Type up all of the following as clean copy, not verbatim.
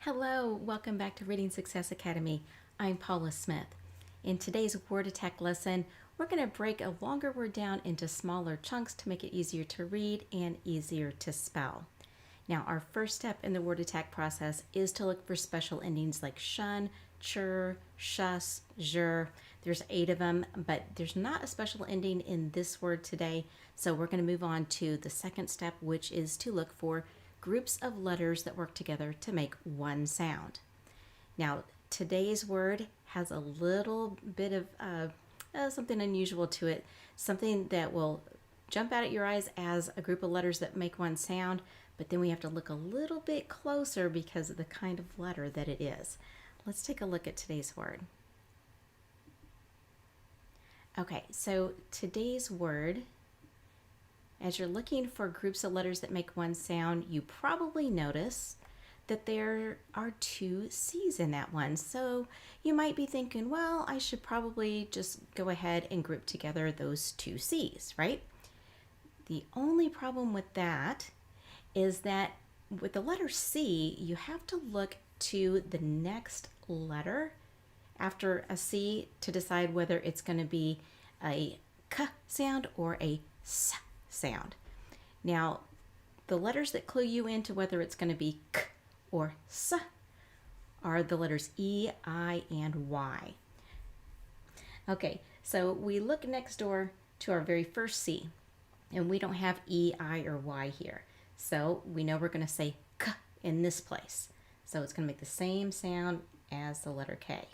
Hello, welcome back to Reading Success Academy. I'm Paula Smith. In today's word attack lesson, we're going to break a longer word down into smaller chunks to make it easier to read and easier to spell. Now, our first step in the word attack process is to look for special endings like shun, chur, shus, zhur. There's 8 of them, but there's not a special ending in this word today. So we're going to move on to the second step, which is to look for groups of letters that work together to make one sound. Now, today's word has a little bit of something unusual to it, something that will jump out at your eyes as a group of letters that make one sound, but then we have to look a little bit closer because of the kind of letter that it is. Let's take a look at today's word. Okay, so today's word, as you're looking for groups of letters that make one sound, you probably notice that there are 2 C's in that one. So you might be thinking, well, I should probably just go ahead and group together those 2 C's, right? The only problem with that is that with the letter C, you have to look to the next letter after a C to decide whether it's going to be a K sound or a S sound. Now, the letters that clue you into whether it's going to be K or S are the letters E, I, and Y. Okay, so we look next door to our very first C, and we don't have E, I, or Y here. So we know we're going to say K in this place. So it's going to make the same sound as the letter K.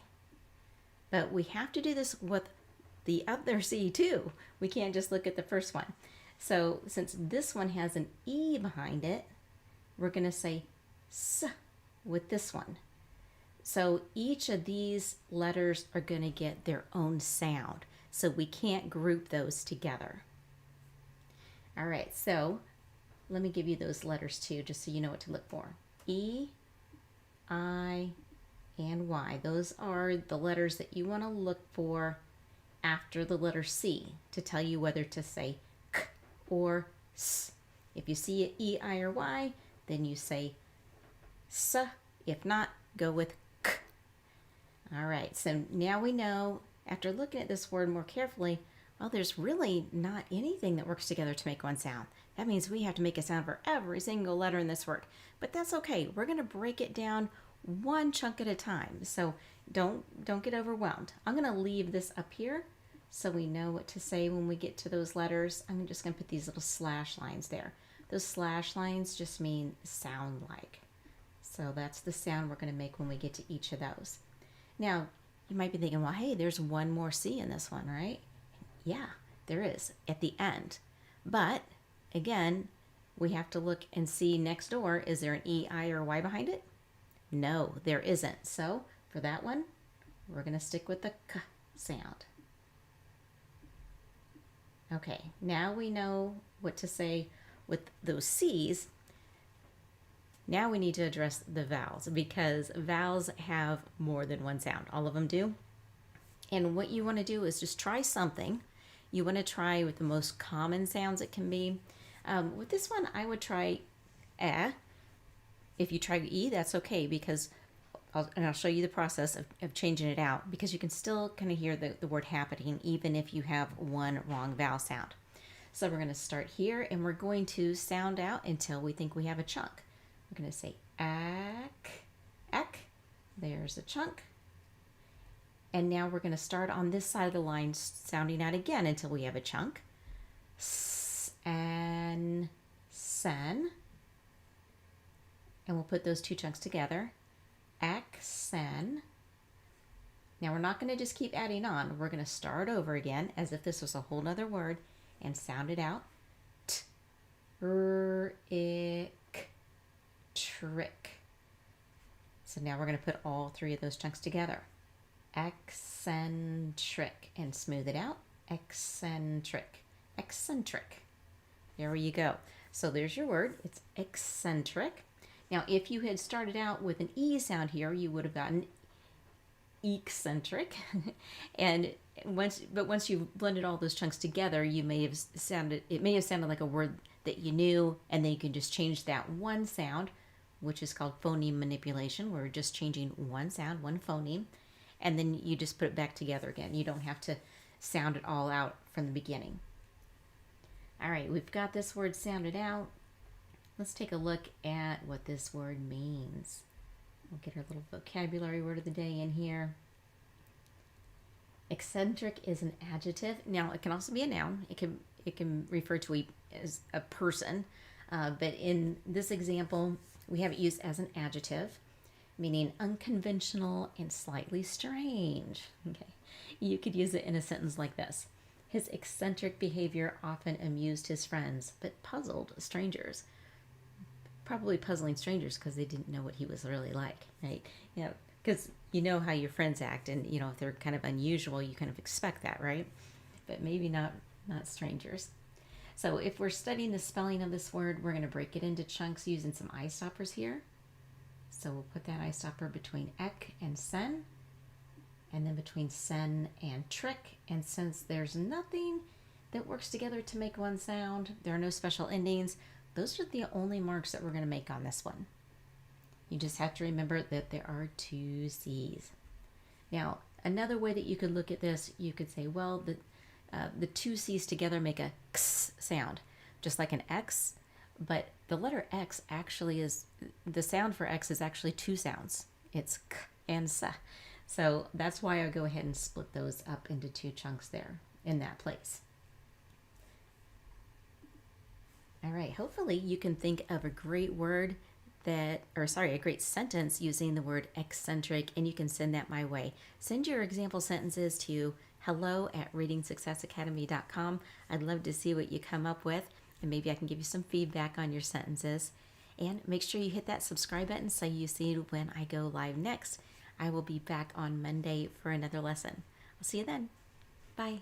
But we have to do this with the other C too. We can't just look at the first one. So since this one has an E behind it, we're going to say S with this one. So each of these letters are going to get their own sound. So we can't group those together. All right, so let me give you those letters too, just so you know what to look for. E, I, and Y. Those are the letters that you want to look for after the letter C to tell you whether to say K or S. If you see an E, I, or Y, then you say S. If not, go with K. All right, so now we know, after looking at this word more carefully, well, there's really not anything that works together to make one sound. That means we have to make a sound for every single letter in this word. But that's okay. We're going to break it down one chunk at a time. So don't get overwhelmed. I'm going to leave this up here so we know what to say when we get to those letters. I'm just going to put these little slash lines there. Those slash lines just mean sound like. So that's the sound we're going to make when we get to each of those. Now, you might be thinking, well, hey, there's one more C in this one, right? Yeah, there is at the end. But again, we have to look and see next door, is there an E, I, or Y behind it? No, there isn't. So for that one, we're going to stick with the K sound. Okay, now we know what to say with those C's. Now we need to address the vowels, because vowels have more than one sound. All of them do. And what you want to do is just try something. You want to try with the most common sounds it can be. With this one, I would try eh. If you try E, that's okay, because I'll show you the process of changing it out, because you can still kind of hear the word happening even if you have one wrong vowel sound. So we're going to start here, and we're going to sound out until we think we have a chunk. We're going to say ack, ack. There's a chunk. And now we're going to start on this side of the line, sounding out again until we have a chunk. S, and, sen. And we'll put those 2 chunks together. Accent. Now we're not going to just keep adding on. We're going to start over again as if this was a whole nother word and sound it out. T, r, ick, trick. So now we're going to put all 3 of those chunks together. Eccentric, and smooth it out. Eccentric, eccentric. There you go. So there's your word. It's eccentric. Now, if you had started out with an E sound here, you would have gotten eccentric. And once you've blended all those chunks together, it may have sounded like a word that you knew, and then you can just change that one sound which is called phoneme manipulation. We're just changing one sound, one phoneme, and then you just put it back together again. You don't have to sound it all out from the beginning. All right, we've got this word sounded out. Let's take a look at what this word means. We'll get our little vocabulary word of the day in here. Eccentric is an adjective. Now, it can also be a noun. It can refer to as a person, but in this example, we have it used as an adjective, meaning unconventional and slightly strange. Okay, you could use it in a sentence like this: his eccentric behavior often amused his friends, but puzzled strangers. Probably puzzling strangers because they didn't know what he was really like, right? Because you know how your friends act, and if they're kind of unusual, you kind of expect that, right? But maybe not strangers. So if we're studying the spelling of this word, we're going to break it into chunks using some eye stoppers here. So we'll put that eye stopper between ek and sen, and then between sen and trick. And since there's nothing that works together to make one sound, there are no special endings, those are the only marks that we're going to make on this one. You just have to remember that there are two C's. Now, another way that you could look at this, you could say, well, the two C's together make a X sound, just like an X, but the letter X actually is, the sound for X is actually two sounds. It's K and S. So that's why I go ahead and split those up into two chunks there in that place. All right, hopefully you can think of a great word a great sentence using the word eccentric, and you can send that my way. Send your example sentences to hello@readingsuccessacademy.com. I'd love to see what you come up with, and maybe I can give you some feedback on your sentences. And make sure you hit that subscribe button so you see when I go live next. I will be back on Monday for another lesson. I'll see you then. Bye.